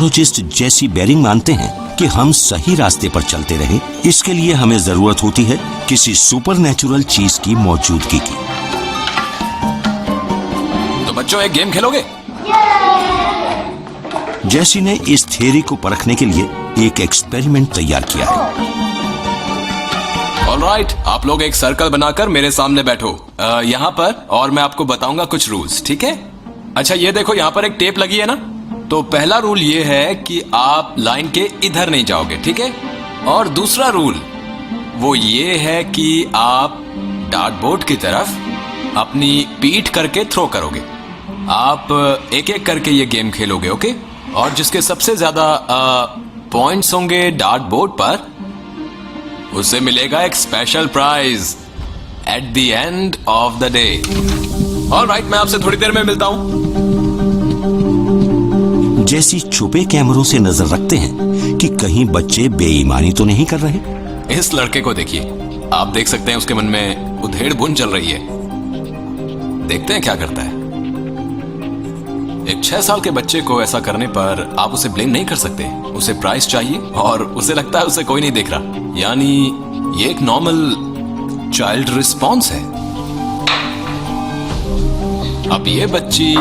Psychologist जेसी bearing मानते हैं कि हम सही रास्ते पर चलते रहे, इसके लिए हमें जरूरत होती है किसी सुपरनैचुरल चीज की मौजूदगी की। तो बच्चों, एक गेम खेलोगे? जेसी ने इस थ्योरी को परखने के लिए एक एक्सपेरिमेंट तैयार किया है। ऑलराइट, आप लोग एक सर्कल बनाकर मेरे सामने बैठो यहाँ पर, और मैं आपको बताऊंगा कुछ रूल्स, ठीक है? अच्छा, ये देखो, यहाँ पर एक टेप लगी है ना। तो पहला रूल ये है कि आप लाइन के इधर नहीं जाओगे, ठीक है? और दूसरा रूल वो ये है कि आप डार्ट बोर्ड की तरफ अपनी पीठ करके थ्रो करोगे। आप एक एक करके ये गेम खेलोगे, ओके? और जिसके सबसे ज्यादा पॉइंट्स होंगे डार्ट बोर्ड पर, उसे मिलेगा एक special prize at the end of the day. Alright, मैं आपसे थोड़ी देर में मिलता हूं। जेसी छुपे कैमरों से नजर रखते हैं कि कहीं बच्चे बेईमानी तो नहीं कर रहे। इस लड़के को देखिए, आप देख सकते हैं उसके मन में उधेड़ बुन चल रही है। देखते हैं क्या करता है। एक 6 साल के बच्चे को ऐसा करने पर आप उसे ब्लेम नहीं कर सकते। उसे प्राइज चाहिए और उसे लगता है उसे कोई नहीं देख रहा। यानी ये एक नॉर्मल चाइल्ड रिस्पॉन्स है। अब ये बच्ची,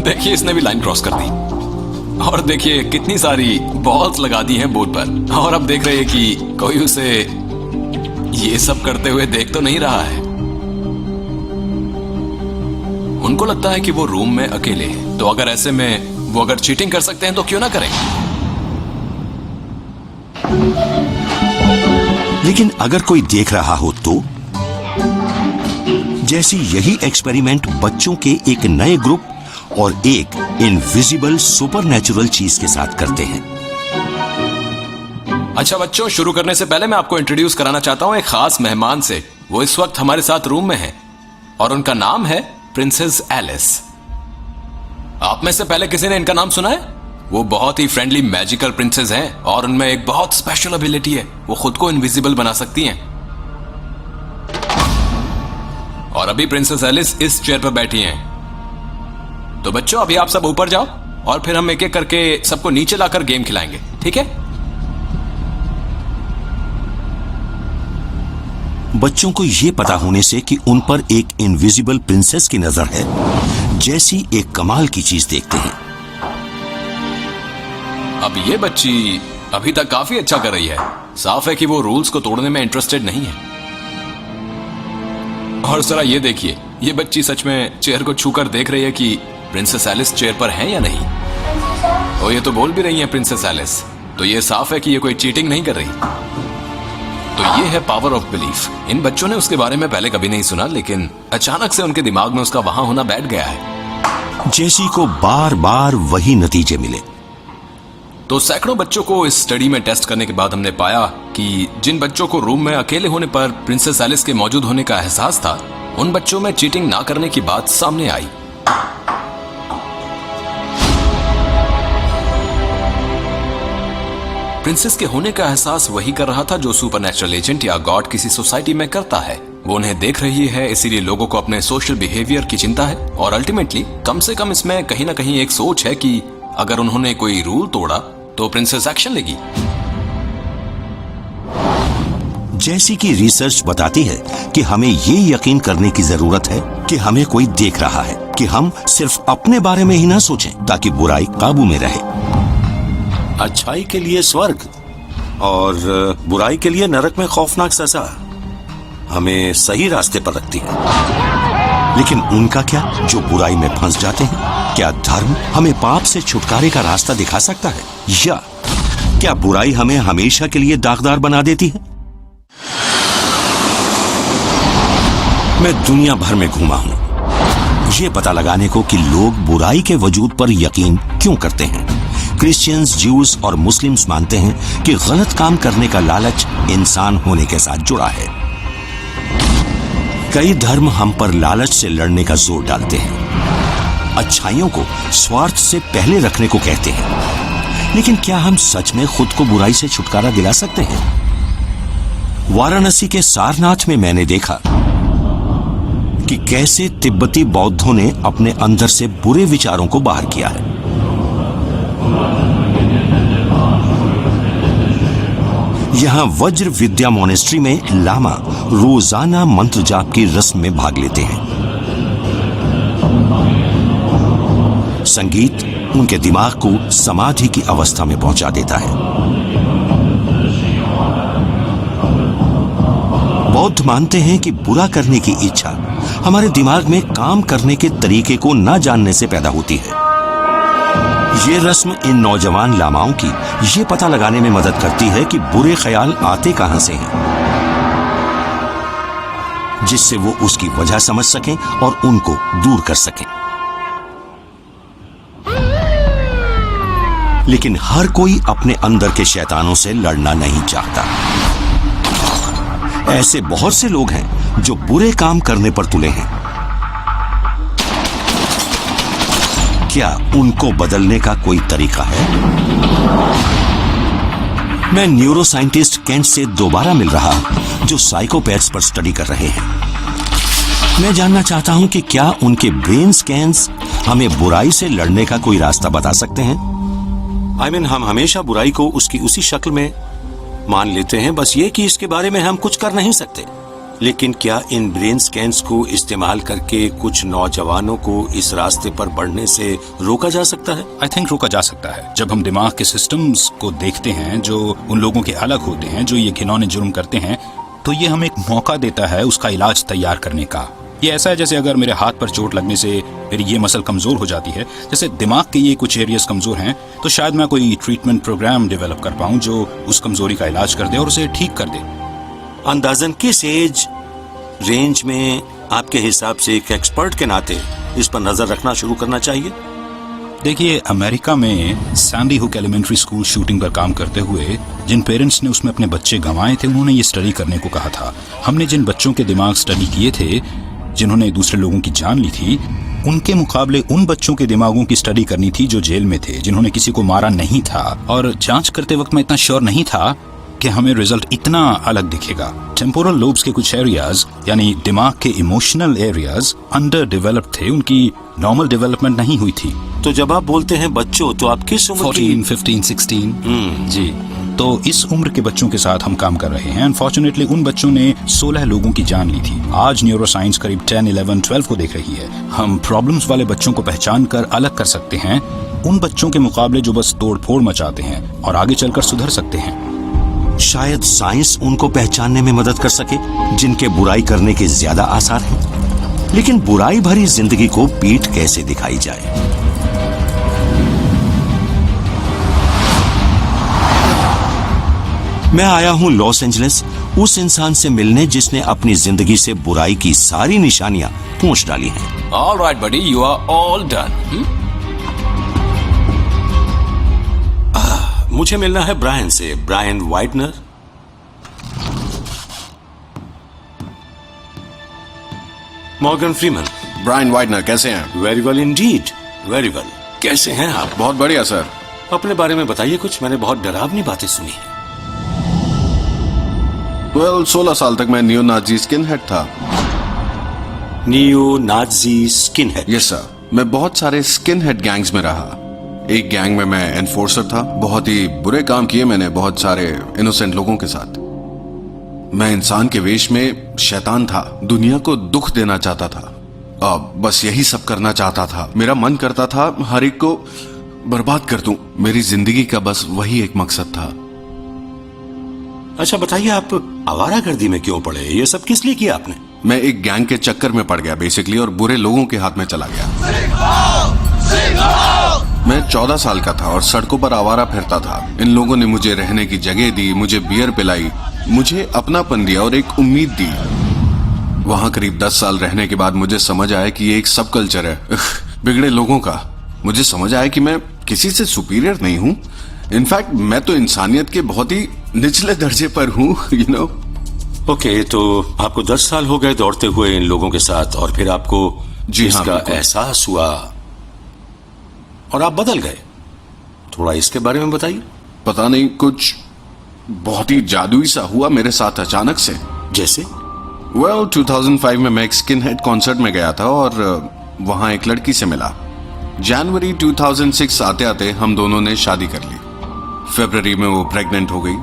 देखिए, इसने भी लाइन क्रॉस कर दी। और देखिए कितनी सारी बॉल्स लगा दी हैं बोर्ड पर। और अब देख रहे हैं कि कोई उसे ये सब करते हुए देख तो नहीं रहा है। उनको लगता है कि वो रूम में अकेले हैं। तो अगर ऐसे में वो अगर चीटिंग कर सकते हैं तो क्यों ना करें? लेकिन अगर कोई देख रहा हो तो? जैसी यही एक्सपेरिमेंट बच्चों के एक नए ग्रुप और एक इनविजिबल सुपरनैचुरल चीज के साथ करते हैं। अच्छा बच्चों, शुरू करने से पहले मैं आपको इंट्रोड्यूस कराना चाहता हूं एक खास मेहमान से। वो इस वक्त हमारे साथ रूम में है और उनका नाम है प्रिंसेस एलिस। आप में से पहले किसी ने इनका नाम सुना है? वो बहुत ही फ्रेंडली मैजिकल प्रिंसेस हैं और उनमें एक बहुत स्पेशल एबिलिटी है। वो खुद को इनविजिबल बना सकती हैं। और अभी प्रिंसेस एलिस इस चेयर पर बैठी हैं। तो बच्चों, अभी आप सब ऊपर जाओ और फिर हम एक एक करके सबको नीचे लाकर गेम खिलाएंगे, ठीक है? बच्चों को यह पता होने से कि उन पर एक इनविजिबल प्रिंसेस की नजर है, जैसी एक कमाल की चीज देखते हैं। अब ये बच्ची अभी तक काफी अच्छा कर रही है। साफ है कि वो रूल्स को तोड़ने में इंटरेस्टेड नहीं है। और जरा ये देखिए, ये बच्ची सच में चेयर को छूकर देख रही है कि प्रिंसेस एलिस चेयर पर है या नहीं। और ये तो बोल भी रही है प्रिंसेस एलिस। तो ये साफ है कि ये कोई चीटिंग नहीं कर रही। तो ये है पावर ऑफ बिलीफ। इन बच्चों ने उसके बारे में पहले कभी नहीं सुना, लेकिन अचानक से उनके दिमाग में उसका वहां होना बैठ गया है। जेसी को बार बार वही नतीजे मिले। तो सैकड़ों बच्चों को इस स्टडी में टेस्ट करने के बाद हमने पाया कि जिन बच्चों को रूम में अकेले होने पर प्रिंसेस एलिस के मौजूद होने का एहसास था, उन बच्चों में चीटिंग ना करने की बात सामने आई। प्रिंसेस के होने का एहसास वही कर रहा था जो सुपरनैचुरल एजेंट या गॉड किसी सोसाइटी में करता है। वो उन्हें देख रही है, इसीलिए लोगों को अपने सोशल बिहेवियर की चिंता है। और अल्टीमेटली कम से कम इसमें कहीं ना कहीं एक सोच है कि अगर उन्होंने कोई रूल तोड़ा तो प्रिंसेस एक्शन लेगी। जैसी की रिसर्च बताती है कि हमें ये यकीन करने की जरूरत है कि हमें कोई देख रहा है, कि हम सिर्फ अपने बारे में ही ना सोचें ताकि बुराई काबू में रहे। अच्छाई के लिए स्वर्ग और बुराई के लिए नरक में खौफनाक सजा हमें सही रास्ते पर रखती है। लेकिन उनका क्या जो बुराई में फंस जाते हैं? क्या धर्म हमें पाप से छुटकारे का रास्ता दिखा सकता है, या क्या बुराई हमें हमेशा के लिए दागदार बना देती है? मैं दुनिया भर में घूमा हूं ये पता लगाने को कि लोग बुराई के वजूद पर यकीन क्यों करते हैं। क्रिश्चियंस, ज्यूज और मुस्लिम्स मानते हैं कि गलत काम करने का लालच इंसान होने के साथ जुड़ा है। कई धर्म हम पर लालच से लड़ने का जोर डालते हैं, अच्छाइयों को स्वार्थ से पहले रखने को कहते हैं। लेकिन क्या हम सच में खुद को बुराई से छुटकारा दिला सकते हैं? वाराणसी के सारनाथ में मैंने देखा कि कैसे तिब्बती बौद्धों ने अपने अंदर से बुरे विचारों को बाहर किया है। यहाँ वज्र विद्या मोनेस्ट्री में लामा रोजाना मंत्र जाप की रस्म में भाग लेते हैं। संगीत उनके दिमाग को समाधि की अवस्था में पहुंचा देता है। बौद्ध मानते हैं कि बुरा करने की इच्छा हमारे दिमाग में काम करने के तरीके को न जानने से पैदा होती है। ये रस्म इन नौजवान लामाओं की ये पता लगाने में मदद करती है कि बुरे ख्याल आते कहां से हैं, जिससे वो उसकी वजह समझ सकें और उनको दूर कर सकें। लेकिन हर कोई अपने अंदर के शैतानों से लड़ना नहीं चाहता। ऐसे बहुत से लोग हैं जो बुरे काम करने पर तुले हैं। क्या उनको बदलने का कोई तरीका है? मैं न्यूरो साइंटिस्ट केंट से दोबारा मिल रहा हूं, जो साइकोपैथ्स पर स्टडी कर रहे हैं। मैं जानना चाहता हूं कि क्या उनके ब्रेन स्कैन्स हमें बुराई से लड़ने का कोई रास्ता बता सकते हैं। हम हमेशा बुराई को उसकी उसी शक्ल में मान लेते हैं, बस ये कि इसके बारे में हम कुछ कर नहीं सकते। लेकिन क्या इन ब्रेन स्कैन्स को इस्तेमाल करके कुछ नौजवानों को इस रास्ते पर बढ़ने से रोका जा सकता है? आई थिंक रोका जा सकता है। जब हम दिमाग के सिस्टम्स को देखते हैं जो उन लोगों के अलग होते हैं जो ये घिनौने जुर्म करते हैं, तो ये हमें एक मौका देता है उसका इलाज तैयार करने का। ये ऐसा है जैसे अगर मेरे हाथ पर चोट लगने से मेरी ये मसल कमजोर हो जाती है, जैसे दिमाग के ये कुछ एरियाज कमजोर हैं, तो शायद मैं कोई ट्रीटमेंट प्रोग्राम डेवलप कर पाऊं जो उस कमजोरी का इलाज कर दे और उसे ठीक कर दे। अंदाजन किस एज रेंज में आपके हिसाब से एक एक्सपर्ट के नाते इस पर नजर रखना शुरू करना चाहिए? देखिए, अमेरिका में Sandy Hook elementary school shooting पर काम करते हुए जिन पेरेंट्स ने उसमें अपने बच्चे गंवाए थे, उन्होंने ये स्टडी करने को कहा था। हमने जिन बच्चों के दिमाग स्टडी किए थे जिन्होंने दूसरे लोगों की जान ली थी, उनके मुकाबले उन बच्चों के दिमागों की स्टडी करनी थी जो जेल में थे, जिन्होंने किसी को मारा नहीं था। और जांच करते वक्त मैं इतना श्योर नहीं था कि हमें रिजल्ट इतना अलग दिखेगा। टेम्पोरल लोब्स के कुछ एरियाज यानी दिमाग के इमोशनल एरियाज अंडर डेवलप्ड थे, उनकी नॉर्मल डेवलपमेंट नहीं हुई थी। तो जब आप बोलते हैं बच्चों, तो आप किस उम्र की? 14, 15, 16 जी। तो इस उम्र के बच्चों के साथ हम काम कर रहे हैं। अनफॉर्चुनेटली उन बच्चों ने 16 लोगों की जान ली थी। आज न्यूरोसाइंस करीब 10, 11, 12 को देख रही है। हम प्रॉब्लम्स वाले बच्चों को पहचान कर अलग कर सकते हैं उन बच्चों के मुकाबले जो बस तोड़फोड़ मचाते हैं और आगे चलकर सुधर सकते हैं। शायद साइंस उनको पहचानने में मदद कर सके जिनके बुराई करने के ज्यादा आसार हैं। लेकिन बुराई भरी जिंदगी को पीठ कैसे दिखाई जाए? मैं आया हूं लॉस एंजलिस उस इंसान से मिलने जिसने अपनी जिंदगी से बुराई की सारी निशानियां पोंछ डाली हैं। All right, buddy, you are all done. मुझे मिलना है ब्रायन से, Brian Whitener. Morgan Freeman. Brian Whitener, कैसे हैं? Very well indeed, very well. कैसे हैं आप? बहुत बढ़िया सर। अपने बारे में बताइए कुछ, मैंने बहुत डरावनी बातें सुनी हैं। 16 साल तक मैं नियो नाजी स्किन हेड था। Neo Nazi skin head? Yes sir. मैं बहुत सारे स्किन हेड गैंग्स में रहा। एक गैंग में मैं एनफोर्सर था। बहुत ही बुरे काम किए मैंने बहुत सारे इनोसेंट लोगों के साथ। मैं इंसान के वेश में शैतान था, दुनिया को दुख देना चाहता था। अब बस यही सब करना चाहता था। मेरा मन करता था हर एक को बर्बाद कर दूं। मेरी जिंदगी का बस वही एक मकसद था। अच्छा बताइए, आप आवारागर्दी में क्यों पड़े? ये सब किस लिए किया आपने? मैं एक गैंग के चक्कर में पड़ गया बेसिकली, और बुरे लोगों के हाथ में चला गया। मैं 14 साल का था और सड़कों पर आवारा फिरता था। इन लोगों ने मुझे रहने की जगह दी, मुझे बियर पिलाई, मुझे अपनापन दिया और एक उम्मीद दी। वहां करीब 10 साल रहने के बाद मुझे समझ आया कि ये एक सब कल्चर है बिगड़े लोगों का। मुझे समझ आया कि मैं किसी से सुपीरियर नहीं हूं। इनफैक्ट मैं तो इंसानियत के बहुत ही निचले दर्जे पर हूं, यू नो। ओके, तो आपको 10 साल हो गए दौड़ते हुए इन लोगों के साथ, और फिर आपको इसका एहसास हुआ और आप बदल गए। थोड़ा इसके बारे में बताइए। पता नहीं, कुछ बहुत ही जादुई सा हुआ मेरे साथ अचानक से। जैसे? 2005 में मैं एक स्किन हेड कॉन्सर्ट में गया था और वहां एक लड़की से मिला। जनवरी 2006 आते आते हम दोनों ने शादी कर ली। फरवरी में वो प्रेग्नेंट हो गई।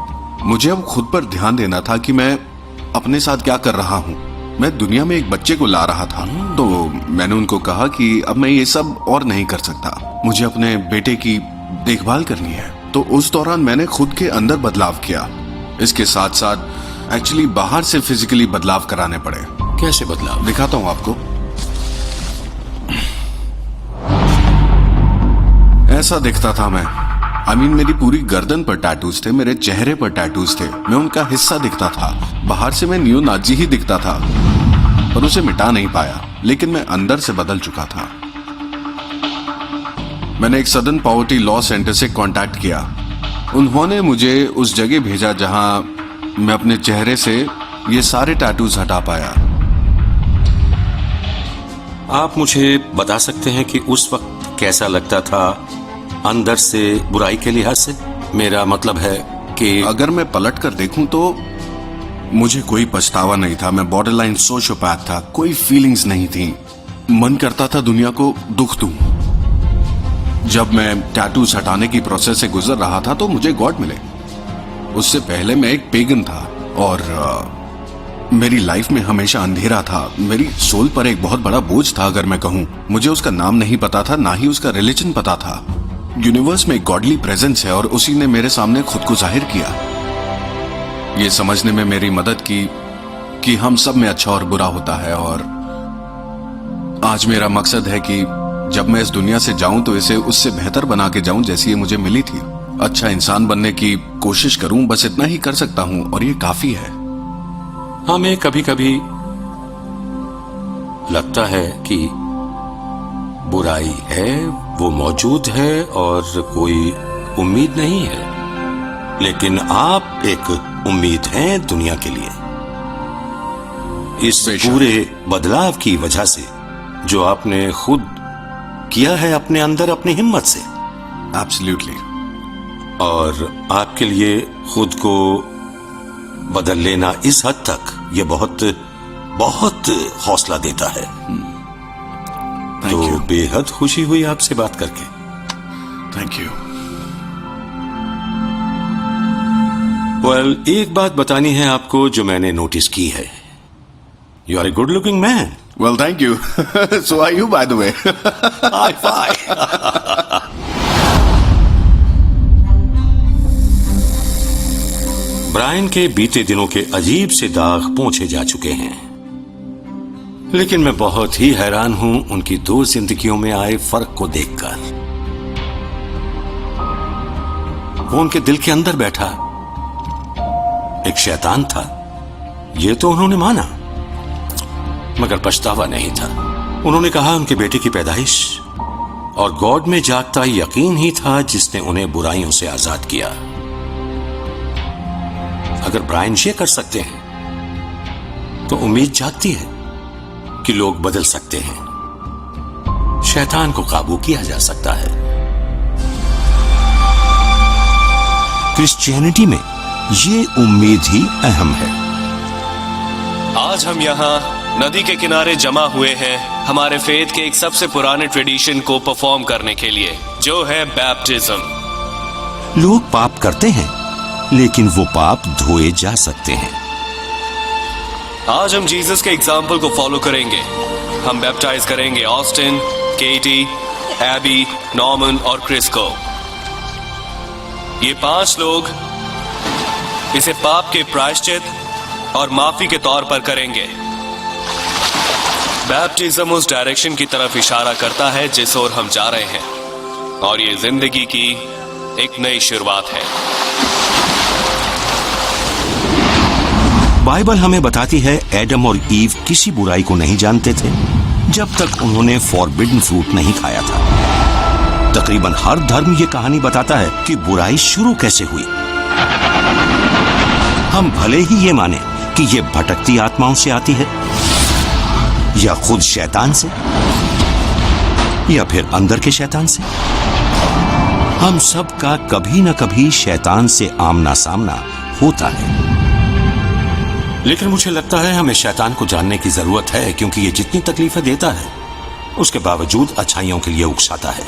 मुझे अब खुद पर ध्यान देना था कि मैं अपने साथ क्या कर रहा हूँ। मैं दुनिया में एक बच्चे को ला रहा था, तो मैंने उनको कहा कि अब मैं ये सब और नहीं कर सकता, मुझे अपने बेटे की देखभाल करनी है। तो उस दौरान मैंने खुद के अंदर बदलाव किया। इसके साथ साथ एक्चुअली बाहर से फिजिकली बदलाव कराने पड़े। कैसे बदलाव? दिखाता हूँ आपको। ऐसा दिखता था मैं। मेरी पूरी गर्दन पर टैटूज थे, मेरे चेहरे पर टैटूज थे, मैं उनका हिस्सा दिखता था। बाहर से मैं न्यू नाजी ही दिखता था, पर उसे मिटा नहीं पाया, लेकिन मैं अंदर से बदल चुका था। मैंने एक सदर्न पॉवर्टी लॉ सेंटर से कांटेक्ट किया। उन्होंने मुझे उस जगह भेजा जहां मैं अपने चेहरे से ये सारे टैटूज हटा पाया। आप मुझे बता सकते हैं कि उस वक्त कैसा लगता था अंदर से, बुराई के लिहाज से? मेरा मतलब है कि अगर मैं पलट कर देखूं तो मुझे कोई पछतावा नहीं था। मैं बॉर्डरलाइन सोशियोपैथ था, कोई फीलिंग्स नहीं थी। मन करता था दुनिया को दुख दूं। जब मैं टैटूज हटाने की प्रोसेस से गुजर रहा था तो मुझे गॉड मिले। उससे पहले मैं एक पेगन था और मेरी लाइफ में हमेशा अंधेरा था। मेरी सोल पर एक बहुत बड़ा बोझ था, अगर मैं कहूं। मुझे उसका नाम नहीं पता था, ना ही उसका रिलीजन पता था। यूनिवर्स में एक गॉडली प्रेजेंस है और उसी ने मेरे सामने खुद को जाहिर किया। ये समझने में मेरी मदद की कि हम सब में अच्छा और बुरा होता है। और आज मेरा मकसद है कि जब मैं इस दुनिया से जाऊं तो इसे उससे बेहतर बना के जाऊं जैसी ये मुझे मिली थी। अच्छा इंसान बनने की कोशिश करूं, बस इतना ही कर सकता हूं और ये काफी है। हमें कभी कभी लगता है कि बुराई है, वो मौजूद है और कोई उम्मीद नहीं है, लेकिन आप एक उम्मीद हैं दुनिया के लिए। इस पूरे बदलाव की वजह से जो आपने खुद किया है अपने अंदर, अपनी हिम्मत से। एब्सोल्युटली। और आपके लिए खुद को बदल लेना इस हद तक ये बहुत बहुत हौसला देता है। तो बेहद खुशी हुई आपसे बात करके। Thank you. वेल, एक बात बतानी है आपको जो मैंने नोटिस की है। You are a good looking man. Well, thank you. So are you, by the way. High five. Brian के बीते दिनों के अजीब से दाग पोंछे जा चुके हैं, लेकिन मैं बहुत ही हैरान हूं उनकी 2 जिंदगियों में आए फर्क को देखकर। वो उनके दिल के अंदर बैठा एक शैतान था, ये तो उन्होंने माना, मगर पछतावा नहीं था। उन्होंने कहा उनके बेटे की पैदाइश और गॉड में जागता यकीन ही था जिसने उन्हें बुराइयों से आजाद किया। अगर ब्रायन ये कर सकते हैं तो उम्मीद जागती है कि लोग बदल सकते हैं, शैतान को काबू किया जा सकता है। क्रिश्चियनिटी में ये उम्मीद ही अहम है। आज हम यहाँ नदी के किनारे जमा हुए हैं हमारे फेथ के एक सबसे पुराने ट्रेडिशन को परफॉर्म करने के लिए, जो है बैप्टिज्म। लोग पाप करते हैं, लेकिन वो पाप धोए जा सकते हैं। आज हम जीसस के एग्जाम्पल को फॉलो करेंगे। हम बैप्टाइज करेंगे ऑस्टिन, केटी, एबी, नॉर्मन और क्रिस को। ये 5 लोग इसे पाप के प्रायश्चित और माफी के तौर पर करेंगे। बैप्टिज्म उस डायरेक्शन की तरफ इशारा करता है जिस ओर हम जा रहे हैं, और ये जिंदगी की एक नई शुरुआत है। बाइबल हमें बताती है एडम और ईव किसी बुराई को नहीं जानते थे जब तक उन्होंने फॉरबिडन फ्रूट नहीं खाया था। तकरीबन हर धर्म ये कहानी बताता है कि बुराई शुरू कैसे हुई। हम भले ही ये माने कि ये भटकती आत्माओं से आती है, या खुद शैतान से, या फिर अंदर के शैतान से। हम सब का कभी न कभी शैतान से आमना सामना होता है। लेकिन मुझे लगता है हमें शैतान को जानने की जरूरत है, क्योंकि ये जितनी तकलीफें देता है उसके बावजूद अच्छाइयों के लिए उकसाता है।